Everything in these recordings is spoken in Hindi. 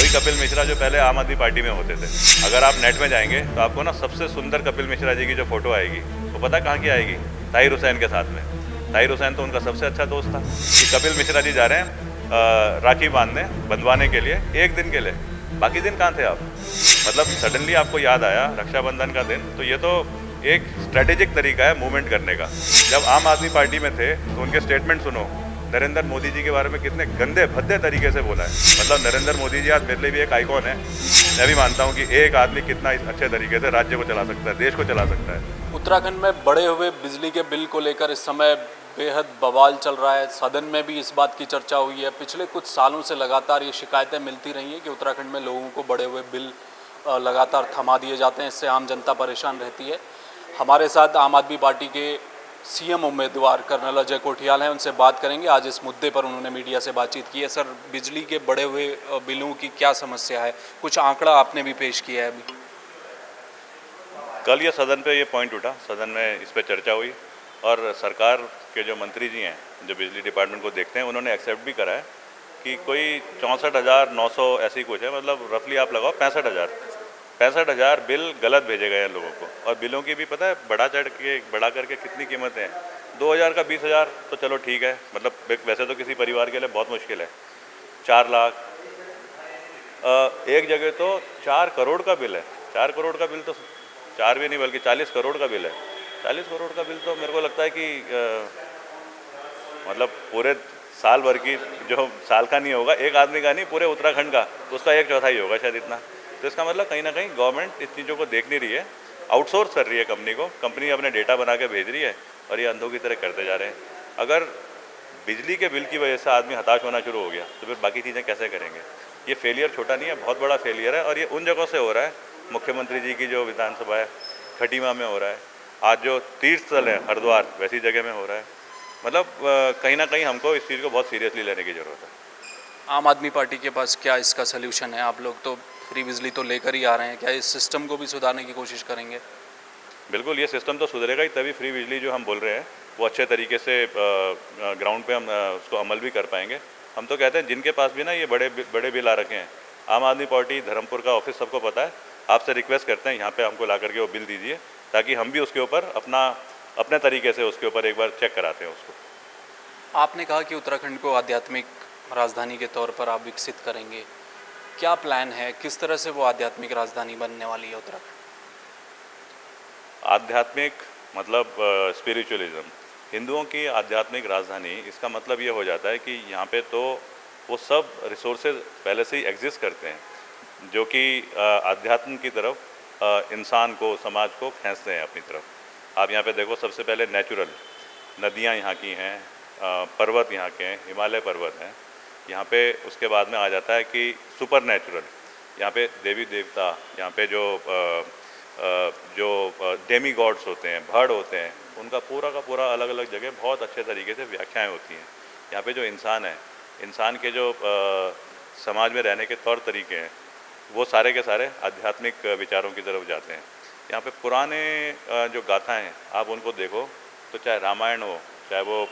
कपिल मिश्रा जो पहले आम आदमी पार्टी में होते थे, अगर आप नेट में जाएंगे तो आपको ना सबसे सुंदर कपिल मिश्रा जी की जो फोटो आएगी वो पता कहाँ की आएगी? ताहिर हुसैन के साथ में। ताहिर हुसैन तो उनका सबसे अच्छा दोस्त था। कि कपिल मिश्रा जी जा रहे हैं राखी बंधवाने के लिए, एक दिन के लिए, बाकी दिन कहाँ थे आप? मतलब सडनली आपको याद आया रक्षाबंधन का दिन, तो ये तो एक स्ट्रेटेजिक तरीका है मूवमेंट करने का। जब आम आदमी पार्टी में थे तो उनके स्टेटमेंट सुनो, नरेंद्र मोदी जी के बारे में कितने गंदे भद्दे तरीके से बोला है। मतलब नरेंद्र मोदी जी आज मेरे लिए भी एक आइकॉन है। मैं भी मानता हूँ कि एक आदमी कितना अच्छे तरीके से राज्य को चला सकता है, देश को चला सकता है। उत्तराखंड में बढ़े हुए बिजली के बिल को लेकर इस समय बेहद बवाल चल रहा है। सदन में भी इस बात की चर्चा हुई है। पिछले कुछ सालों से लगातार ये शिकायतें मिलती रही हैं कि उत्तराखंड में लोगों को बढ़े हुए बिल लगातार थमा दिए जाते हैं। इससे आम जनता परेशान रहती है। हमारे साथ आम आदमी पार्टी के सीएम उम्मीदवार कर्नल अजय कोठियाल हैं, उनसे बात करेंगे। आज इस मुद्दे पर उन्होंने मीडिया से बातचीत की है। सर, बिजली के बढ़े हुए बिलों की क्या समस्या है? कुछ आंकड़ा आपने भी पेश किया है अभी। कल ये सदन पे ये पॉइंट उठा, सदन में इस पर चर्चा हुई और सरकार के जो मंत्री जी हैं जो बिजली डिपार्टमेंट को देखते हैं, उन्होंने एक्सेप्ट भी करा है कि कोई 64,900 ऐसी कुछ है, मतलब रफली आप लगाओ 65,000 बिल गलत भेजे गए हैं लोगों को। और बिलों की भी पता है बढ़ा करके कितनी कीमतें हैं। 2,000 का 20,000 तो चलो ठीक है, मतलब वैसे तो किसी परिवार के लिए बहुत मुश्किल है। 4 लाख, एक जगह तो 4 करोड़ का बिल है। 4 करोड़ का बिल तो 4 भी नहीं बल्कि 40 करोड़ का बिल है। 40 करोड़ का बिल तो मेरे को लगता है कि मतलब पूरे साल भर की, जो साल का नहीं होगा, एक आदमी का नहीं, पूरे उत्तराखंड का, तो उसका 1/4 होगा शायद इतना। तो इसका मतलब कहीं ना कहीं गवर्नमेंट इस चीज़ों को देख नहीं रही है, आउटसोर्स कर रही है कंपनी को। कंपनी अपने डेटा बना के भेज रही है और ये अंधों की तरह करते जा रहे हैं। अगर बिजली के बिल की वजह से आदमी हताश होना शुरू हो गया तो फिर बाकी चीज़ें कैसे करेंगे? ये फेलियर छोटा नहीं है, बहुत बड़ा फेलियर है। और ये उन जगहों से हो रहा है, मुख्यमंत्री जी की जो विधानसभा है खटीमा में हो रहा है, आज जो तीर्थ स्थल है हरिद्वार वैसी जगह में हो रहा है। मतलब कहीं ना कहीं हमको इस चीज़ को बहुत सीरियसली लेने की ज़रूरत है। आम आदमी पार्टी के पास क्या इसका सल्यूशन है? आप लोग तो फ्री बिजली तो लेकर ही आ रहे हैं, क्या इस सिस्टम को भी सुधारने की कोशिश करेंगे? बिल्कुल, ये सिस्टम तो सुधरेगा ही, तभी फ्री बिजली जो हम बोल रहे हैं वो अच्छे तरीके से ग्राउंड पे हम उसको अमल भी कर पाएंगे। हम तो कहते हैं जिनके पास भी ना ये बड़े बिल आ रखे हैं, आम आदमी पार्टी धर्मपुर का ऑफिस सबको पता है, आपसे रिक्वेस्ट करते हैं यहाँ पे हमको ला करके वो बिल दीजिए, ताकि हम भी उसके ऊपर अपने तरीके से उसके ऊपर एक बार चेक कराते हैं उसको। आपने कहा कि उत्तराखंड को आध्यात्मिक राजधानी के तौर पर आप विकसित करेंगे। क्या प्लान है? किस तरह से वो आध्यात्मिक राजधानी बनने वाली है उत्तराखंड? आध्यात्मिक मतलब स्पिरिचुअलिज्म, हिंदुओं की आध्यात्मिक राजधानी, इसका मतलब ये हो जाता है कि यहाँ पे तो वो सब रिसोर्सेज पहले से ही एग्जिस्ट करते हैं जो कि आध्यात्म की तरफ इंसान को, समाज को खींचते हैं अपनी तरफ। आप यहाँ पे देखो, सबसे पहले नेचुरल नदियाँ यहाँ की हैं, पर्वत यहाँ के हैं, हिमालय पर्वत हैं यहाँ पे। उसके बाद में आ जाता है कि सुपर नेचुरल, यहाँ पे देवी देवता, यहाँ पे जो डेमी गॉड्स होते हैं, भड़ होते हैं, उनका पूरा का पूरा अलग अलग जगह बहुत अच्छे तरीके से व्याख्याएं होती हैं। यहाँ पे जो इंसान है, इंसान के जो समाज में रहने के तौर तरीके हैं, वो सारे के सारे आध्यात्मिक विचारों की तरफ जाते हैं। यहाँ पे पुराने जो गाथाएं हैं, आप उनको देखो तो चाहे रामायण हो, चाहे वो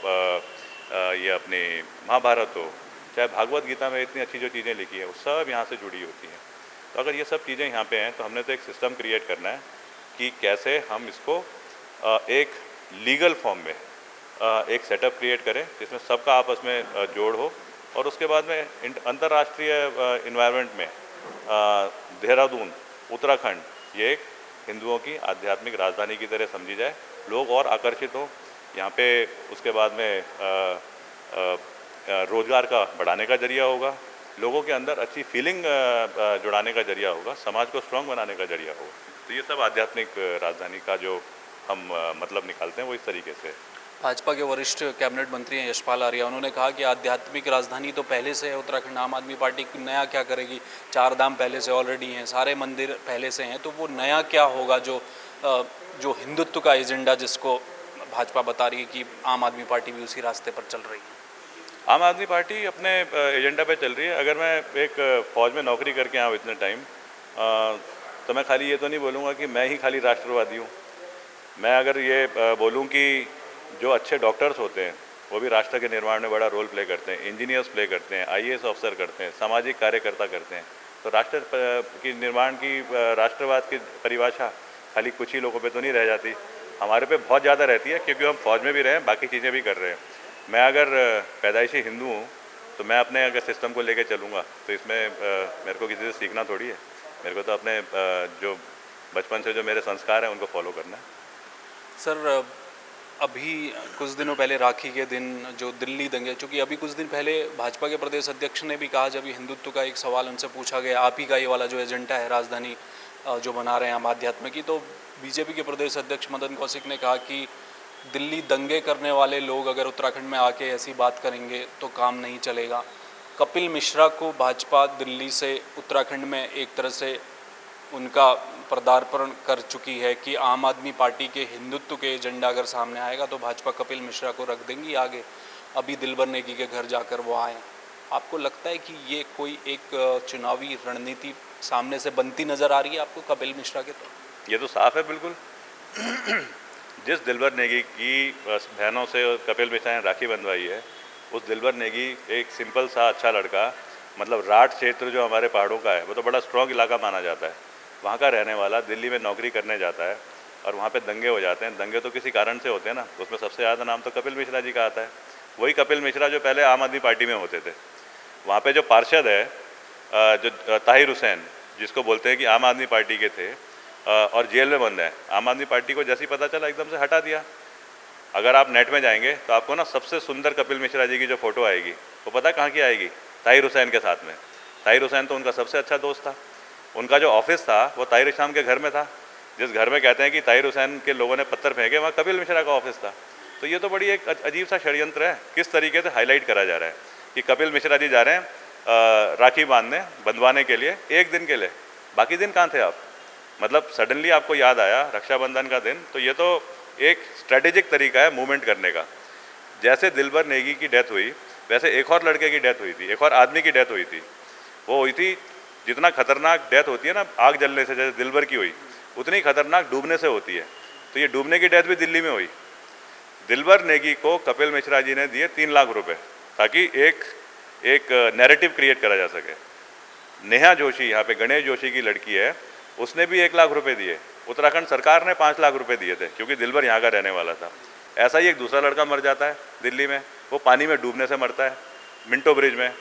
ये अपनी महाभारत हो, चाहे भागवत गीता में इतनी अच्छी जो चीज़ें लिखी है, वो सब यहाँ से जुड़ी होती हैं। तो अगर ये सब चीज़ें यहाँ पे हैं तो हमने तो एक सिस्टम क्रिएट करना है कि कैसे हम इसको एक लीगल फॉर्म में एक सेटअप क्रिएट करें जिसमें सबका आपस में जोड़ हो, और उसके बाद में अंतर्राष्ट्रीय इन्वायरमेंट में देहरादून, उत्तराखंड, ये एक हिंदुओं की आध्यात्मिक राजधानी की तरह समझी जाए, लोग और आकर्षित हों यहाँ पे। उसके बाद में रोज़गार का बढ़ाने का जरिया होगा, लोगों के अंदर अच्छी फीलिंग जुड़ाने का जरिया होगा, समाज को स्ट्रॉन्ग बनाने का जरिया होगा। तो ये सब आध्यात्मिक राजधानी का जो हम मतलब निकालते हैं वो इस तरीके से। भाजपा के वरिष्ठ कैबिनेट मंत्री हैं यशपाल आर्या, उन्होंने कहा कि आध्यात्मिक राजधानी तो पहले से है उत्तराखंड, आम आदमी पार्टी नया क्या करेगी? 4 धाम पहले से ऑलरेडी हैं, सारे मंदिर पहले से हैं, तो वो नया क्या होगा जो हिंदुत्व का एजेंडा जिसको भाजपा बता रही है कि आम आदमी पार्टी भी उसी रास्ते पर चल रही है? आम आदमी पार्टी अपने एजेंडा पे चल रही है। अगर मैं एक फ़ौज में नौकरी करके आऊँ इतने टाइम, तो मैं खाली ये तो नहीं बोलूँगा कि मैं ही खाली राष्ट्रवादी हूँ। मैं अगर ये बोलूँ कि जो अच्छे डॉक्टर्स होते हैं वो भी राष्ट्र के निर्माण में बड़ा रोल प्ले करते हैं, इंजीनियर्स प्ले करते हैं, IAS ऑफिसर करते हैं, सामाजिक कार्यकर्ता करते हैं, तो राष्ट्र की निर्माण की राष्ट्रवाद की परिभाषा खाली कुछ ही लोगों पे तो नहीं रह जाती, हमारे पे बहुत ज़्यादा रहती है, क्योंकि हम फौज में भी रहे हैं, बाकी चीज़ें भी कर रहे हैं। मैं अगर पैदाइशी हिंदू हूँ तो मैं अपने अगर सिस्टम को लेकर चलूँगा तो इसमें मेरे को किसी से सीखना थोड़ी है, मेरे को तो अपने जो बचपन से जो मेरे संस्कार हैं उनको फॉलो करना है। सर अभी कुछ दिनों पहले राखी के दिन जो दिल्ली दंगे, चूँकि अभी कुछ दिन पहले भाजपा के प्रदेश अध्यक्ष ने भी कहा, जब ये हिंदुत्व का एक सवाल उनसे पूछा गया, आप ही का ये वाला जो एजेंडा है राजधानी जो बना रहे हैं हम आध्यात्म की, तो बीजेपी के प्रदेश अध्यक्ष मदन कौशिक ने कहा कि दिल्ली दंगे करने वाले लोग अगर उत्तराखंड में आके ऐसी बात करेंगे तो काम नहीं चलेगा। कपिल मिश्रा को भाजपा दिल्ली से उत्तराखंड में एक तरह से उनका पदार्पण कर चुकी है कि आम आदमी पार्टी के हिंदुत्व के एजेंडा अगर सामने आएगा तो भाजपा कपिल मिश्रा को रख देंगी आगे। अभी दिलबर नेगी के घर जाकर वो आए। आपको लगता है कि ये कोई एक चुनावी रणनीति सामने से बनती नज़र आ रही है आपको कपिल मिश्रा के? तो ये तो साफ है बिल्कुल। जिस दिलबर नेगी की बहनों से कपिल मिश्रा ने राखी बंधवाई है, उस दिलबर नेगी एक सिंपल सा अच्छा लड़का, मतलब राठ क्षेत्र जो हमारे पहाड़ों का है वो तो बड़ा स्ट्रॉन्ग इलाका माना जाता है, वहाँ का रहने वाला दिल्ली में नौकरी करने जाता है और वहाँ पे दंगे हो जाते हैं। दंगे तो किसी कारण से होते हैं ना, उसमें सबसे ज़्यादा नाम तो कपिल मिश्रा जी का आता है। वही कपिल मिश्रा जो पहले आम आदमी पार्टी में होते थे। वहाँ पे जो पार्षद है जो ताहिर हुसैन, जिसको बोलते हैं कि आम आदमी पार्टी के थे और जेल में बंद है, आम आदमी पार्टी को जैसे ही पता चला एकदम से हटा दिया। अगर आप नेट में जाएंगे तो आपको ना सबसे सुंदर कपिल मिश्रा जी की जो फ़ोटो आएगी वो पता कहाँ की आएगी? ताहिर हुसैन के साथ में। ताहिर हुसैन तो उनका सबसे अच्छा दोस्त था। उनका जो ऑफिस था वो ताहिर शाम के घर में था। जिस घर में कहते हैं कि ताहिर हुसैन के लोगों ने पत्थर फेंके, वहाँ कपिल मिश्रा का ऑफिस था। तो ये तो बड़ी एक अजीब सा षड्यंत्र है। किस तरीके से हाईलाइट करा जा रहा है कि कपिल मिश्रा जी जा रहे हैं राखी बंधवाने के लिए एक दिन के लिए, बाकी दिन कहाँ थे आप? मतलब सडनली आपको याद आया रक्षाबंधन का दिन, तो ये तो एक स्ट्रेटेजिक तरीका है मूवमेंट करने का। जैसे दिलबर नेगी की डेथ हुई वैसे एक और लड़के की डेथ हुई थी, एक और आदमी की डेथ हुई थी। वो हुई थी, जितना खतरनाक डेथ होती है ना आग जलने से, जैसे दिलबर की हुई, उतनी खतरनाक डूबने से होती है। तो ये डूबने की डेथ भी दिल्ली में हुई। दिलबर नेगी को कपिल मिश्रा जी ने दिए 3 लाख रुपए ताकि एक नैरेटिव क्रिएट करा जा सके। नेहा जोशी, यहाँ पे गणेश जोशी की लड़की है, उसने भी 1 लाख रुपए दिए। उत्तराखंड सरकार ने 5 लाख रुपए दिए थे क्योंकि दिलबर यहाँ का रहने वाला था। ऐसा ही एक दूसरा लड़का मर जाता है दिल्ली में, वो पानी में डूबने से मरता है मिंटो ब्रिज में।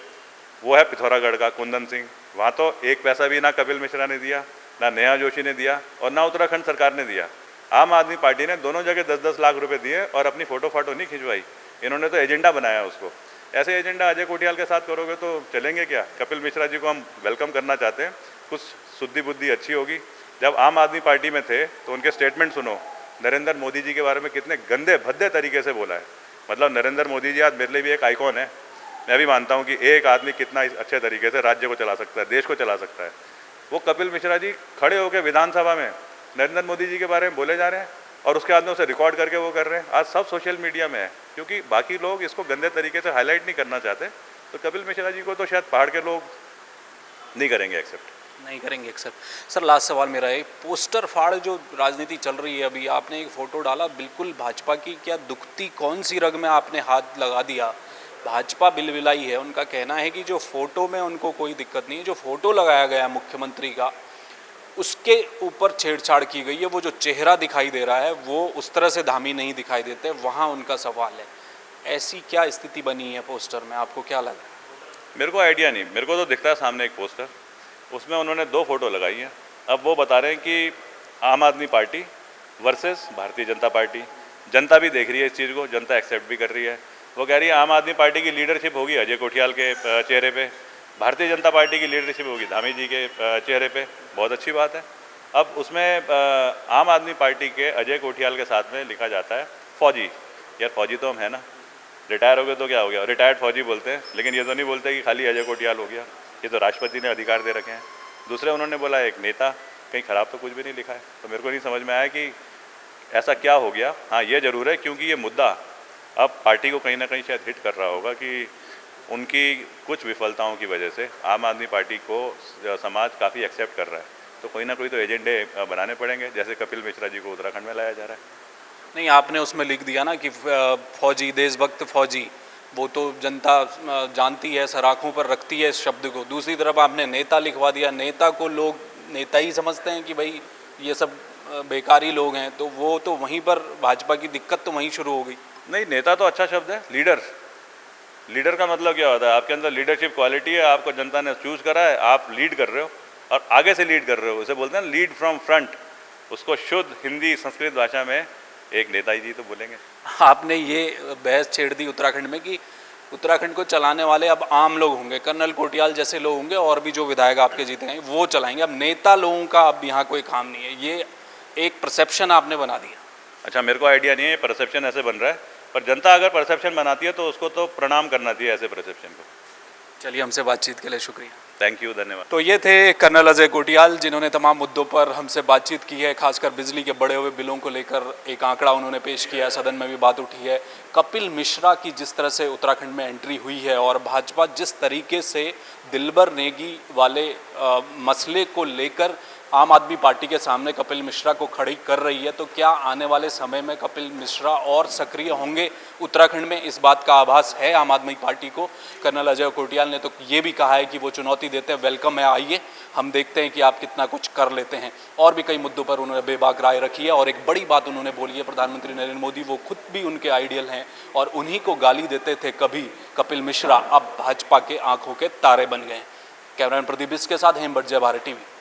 वो है पिथौरागढ़ का कुंदन सिंह। वहाँ तो 1 पैसा भी ना कपिल मिश्रा ने दिया, ना नेहा जोशी ने दिया और ना उत्तराखंड सरकार ने दिया। आम आदमी पार्टी ने दोनों जगह 10-10 लाख रुपए दिए और अपनी फ़ोटो नहीं खिंचवाई। इन्होंने तो एजेंडा बनाया उसको। ऐसे एजेंडा अजय कोटियाल के साथ करोगे तो चलेंगे क्या? कपिल मिश्रा जी को हम वेलकम करना चाहते हैं, कुछ शुद्धि बुद्धि अच्छी होगी। जब आम आदमी पार्टी में थे तो उनके स्टेटमेंट सुनो, नरेंद्र मोदी जी के बारे में कितने गंदे भद्दे तरीके से बोला है। मतलब नरेंद्र मोदी जी आज मेरे लिए भी एक आइकॉन है। मैं भी मानता हूँ कि एक आदमी कितना अच्छे तरीके से राज्य को चला सकता है, देश को चला सकता है। वो कपिल मिश्रा जी खड़े होकर विधानसभा में नरेंद्र मोदी जी के बारे में बोले जा रहे हैं और उसके बाद में उसे रिकॉर्ड करके वो कर रहे हैं। आज सब सोशल मीडिया में है क्योंकि बाकी लोग इसको गंदे तरीके से हाईलाइट नहीं करना चाहते। तो कपिल मिश्रा जी को तो शायद पहाड़ के लोग नहीं करेंगे एक्सेप्ट। सर लास्ट सवाल मेरा है, पोस्टर फाड़ जो राजनीति चल रही है अभी, आपने एक फ़ोटो डाला बिल्कुल भाजपा की, क्या दुखती कौन सी रग में आपने हाथ लगा दिया? भाजपा बिलबिलाई है। उनका कहना है कि जो फ़ोटो में उनको कोई दिक्कत नहीं है, जो फ़ोटो लगाया गया मुख्यमंत्री का उसके ऊपर छेड़छाड़ की गई है। वो जो चेहरा दिखाई दे रहा है वो उस तरह से धामी नहीं दिखाई देते, वहाँ उनका सवाल है। ऐसी क्या स्थिति बनी है पोस्टर में, आपको क्या लगा? मेरे को आइडिया नहीं, मेरे को तो दिखता है सामने एक पोस्टर, उसमें उन्होंने 2 फोटो लगाई हैं। अब वो बता रहे हैं कि आम आदमी party versus Bharatiya Janata party. जनता भी देख रही है इस चीज़ को, जनता एक्सेप्ट भी कर रही है। वो कह रही है आम आदमी पार्टी की लीडरशिप होगी अजय कोटियाल के चेहरे पे, भारतीय जनता पार्टी की लीडरशिप होगी धामी जी के चेहरे पे। बहुत अच्छी बात है। अब उसमें आम आदमी पार्टी के अजय कोटियाल के साथ में लिखा जाता है फौजी। यार फौजी तो हम है ना, रिटायर हो गए तो क्या हो गया, रिटायर्ड फौजी बोलते हैं, लेकिन ये तो नहीं बोलते कि खाली अजय कोटियाल हो गया। ये तो राष्ट्रपति ने अधिकार दे रखे हैं। दूसरे उन्होंने बोला एक नेता, कहीं ख़राब तो कुछ भी नहीं लिखा है। तो मेरे को नहीं समझ में आया कि ऐसा क्या हो गया। हाँ ये ज़रूर है क्योंकि ये मुद्दा अब पार्टी को कहीं ना कहीं शायद हिट कर रहा होगा कि उनकी कुछ विफलताओं की वजह से आम आदमी पार्टी को समाज काफ़ी एक्सेप्ट कर रहा है। तो कोई ना कोई तो एजेंडे बनाने पड़ेंगे, जैसे कपिल मिश्रा जी को उत्तराखंड में लाया जा रहा है। नहीं, आपने उसमें लिख दिया ना कि फौजी, देशभक्त फौजी, वो तो जनता जानती है, सराखों पर रखती है इस शब्द को। दूसरी तरफ आपने नेता लिखवा दिया, नेता को लोग नेता ही समझते हैं कि भाई ये सब बेकारी लोग हैं, तो वो तो वहीं पर भाजपा की दिक्कत तो वहीं शुरू हो गई। नहीं, नेता तो अच्छा शब्द है। लीडर, लीडर का मतलब क्या होता है? आपके अंदर लीडरशिप क्वालिटी है, आपको जनता ने चूज करा है, आप लीड कर रहे हो और आगे से लीड कर रहे हो। उसे बोलते हैं लीड फ्रॉम फ्रंट। उसको शुद्ध हिंदी संस्कृत भाषा में एक नेताजी जी तो बोलेंगे। आपने ये बहस छेड़ दी उत्तराखंड में कि उत्तराखंड को चलाने वाले अब आम लोग होंगे, कर्नल कोटियाल जैसे लोग होंगे और भी जो विधायक आपके जीते हैं वो चलाएंगे, अब नेता लोगों का अब यहाँ कोई काम नहीं है। ये एक परसेप्शन आपने बना दिया। अच्छा, मेरे को आइडिया नहीं है, परसेप्शन ऐसे बन रहा है, पर जनता अगर परसेप्शन बनाती है तो उसको तो प्रणाम करना चाहिए ऐसे परसेप्शन को। चलिए, हमसे बातचीत के लिए शुक्रिया। थैंक यू, धन्यवाद। तो ये थे कर्नल अजय कोटियाल, जिन्होंने तमाम मुद्दों पर हमसे बातचीत की है, खासकर बिजली के बढ़े हुए बिलों को लेकर एक आंकड़ा उन्होंने पेश किया, सदन में भी बात उठी है। कपिल मिश्रा की जिस तरह से उत्तराखंड में एंट्री हुई है और भाजपा जिस तरीके से दिलबर नेगी वाले मसले को लेकर आम आदमी पार्टी के सामने कपिल मिश्रा को खड़ी कर रही है, तो क्या आने वाले समय में कपिल मिश्रा और सक्रिय होंगे उत्तराखंड में, इस बात का आभास है आम आदमी पार्टी को। कर्नल अजय कोटियाल ने तो ये भी कहा है कि वो चुनौती देते हैं, वेलकम है, आइए हम देखते हैं कि आप कितना कुछ कर लेते हैं। और भी कई मुद्दों पर उन्होंने बेबाक राय रखी है और एक बड़ी बात उन्होंने बोली है, प्रधानमंत्री नरेंद्र मोदी वो खुद भी उनके आइडियल हैं और उन्हीं को गाली देते थे कभी कपिल मिश्रा, अब भाजपा के आंखों के तारे बन गए। कैमरामैन प्रदीप के साथ हेमबट जय भारत टीवी।